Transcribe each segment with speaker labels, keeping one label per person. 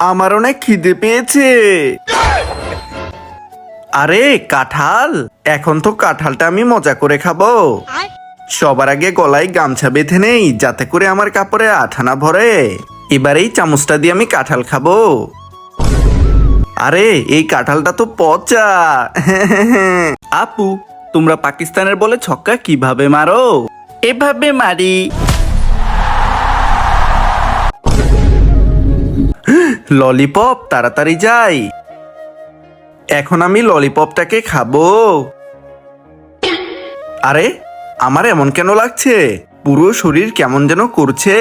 Speaker 1: আমার অনেক খিদে পেয়েছে। আরে কাঁঠাল, এখন তো কাঁঠালটা আমি মজা করে খাবো। সবার আগে গলায় গামছা বেঁধে নেই, যাতে করে আমার কাপড়ে আঠা না ভরে। এবার এই চামচটা দিয়ে আমি কাঁঠাল খাবো। আরে এই কাঁঠালটা তো পচা। আপু, তোমরা পাকিস্তানের বলে ছক্কা কিভাবে মারো? এভাবে মারি। ললিপপ, তাড়াতাড়ি যাই। এখন আমি ললিপপটাকে খাবো। আরে আমার এমন কেন লাগছে? পুরো শরীর কেমন যেন করছে।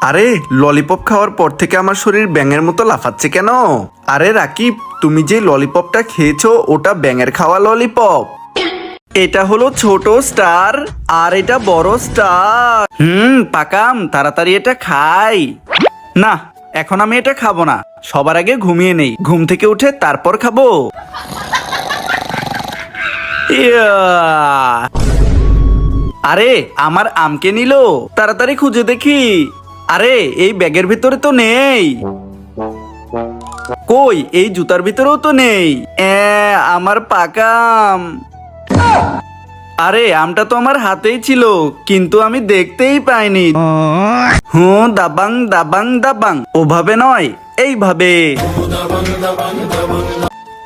Speaker 1: আরে ললিপপ খাওয়ার পর থেকে আমার শরীর ব্যাঙের মতো লাফাচ্ছে কেন? আরে রাকিব, তুমি যে ললিপপটা খেয়েছো ওটা ব্যাঙের খাওয়া ললিপপ। এটা হলো ছোট স্টার আর এটা বড় স্টার। পাকাম, তাড়াতাড়ি এটা খাই। না, এখন আমি এটা খাবো না। সবার আগে ঘুমিয়ে নেই, ঘুম থেকে উঠে তারপর খাবো। আরে আমার আমকে নিল, তাড়াতাড়ি খুঁজে দেখি। আরে এই ব্যাগের ভিতরে তো নেই। কই, এই জুতার ভিতরেও তো নেই। আমার পাকাম। আরে আমটা তো আমার হাতেই ছিল, কিন্তু আমি দেখতেই পাইনি। দাবাং দাবাং দাবাং, ওভাবে নয়, এইভাবে।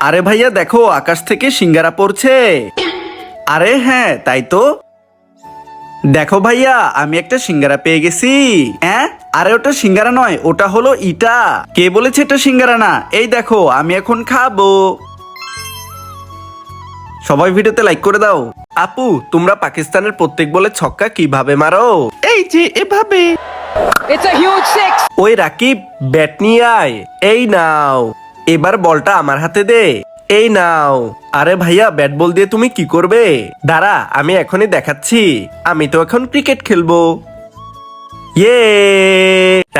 Speaker 1: আরে ভাইয়া দেখো, আকাশ থেকে সিঙ্গারা পড়ছে। আরে হ্যাঁ, তাই তো। দেখো ভাইয়া, আমি একটা সিঙ্গারা পেয়ে গেছি। আরে ওটা সিঙ্গারা নয়, ওটা হলো ইটা। কে বলেছে এটা সিঙ্গারা না? এই দেখো, আমি এখন খাবো। সবাই ভিডিওতে লাইক করে দাও। আপু, তোমরা পাকিস্তানের প্রত্যেক বলে ছক্কা কিভাবে মারো? এই যে এভাবে। ওই রাকিব, ব্যাট নিয়ে আয়। এই নাও, এবার বলটা আমার হাতে দে। এই নাও। আরে ভাইয়া, ব্যাট বল দিয়ে তুমি কি করবে? দাঁড়া, আমি এখনই দেখাচ্ছি। আমি তো এখন ক্রিকেট খেলবো। ইয়ে,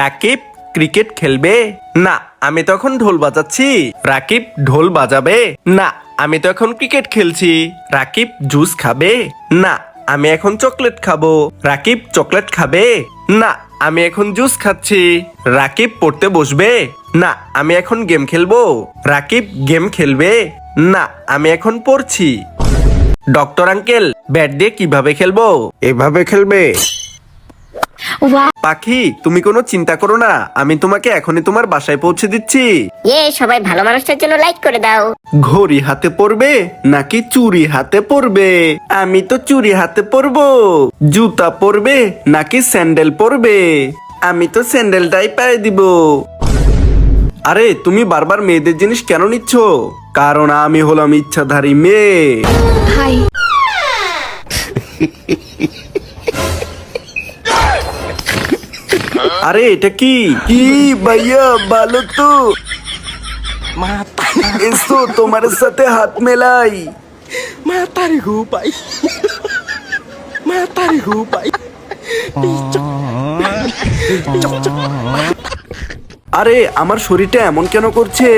Speaker 1: রাকিব ক্রিকেট খেলবে? না, আমি তো এখন ঢোল বাজাচ্ছি। রাকিব ঢোল বাজাবে? না, আমি তো এখন ক্রিকেট খেলছি। রাকিব জুস খাবে? না, আমি এখন চকলেট খাবো। রাকিব চকলেট খাবে? না, আমি এখন জুস খাচ্ছি। রাকিব পড়তে বসবে? না, আমি এখন গেম খেলবো। রাকিব গেম খেলবে? না, আমি এখন পড়ছি। ডক্টর আঙ্কেল, ব্যাট দিয়ে কিভাবে খেলবো? এভাবে খেলবে। পাখি, তুমি কোনো চিন্তা করো না, আমি তোমাকে এখনই তোমার বাসায় পৌঁছে দিচ্ছি।
Speaker 2: সবাই ভালো মানুষটার জন্য লাইক করে দাও।
Speaker 1: ঘড়ি হাতে পড়বে নাকি চুরি হাতে পড়বে? আমি তো চুরি হাতে পরবো। জুতা পরবে নাকি স্যান্ডেল পরবে? আমি তো স্যান্ডেলটাই পায়ে দিব। আরে তুমি বারবার মেয়েদের জিনিস কেন নিচ্ছ? কারণ আমি হলাম ইচ্ছাধারী মেয়ে। আরে এটা কি কি ভাইয়া, ভালো তো? এসো তোমার সাথে হাত মেলাই। আরে আমার শরীরটা এমন কেন করছে?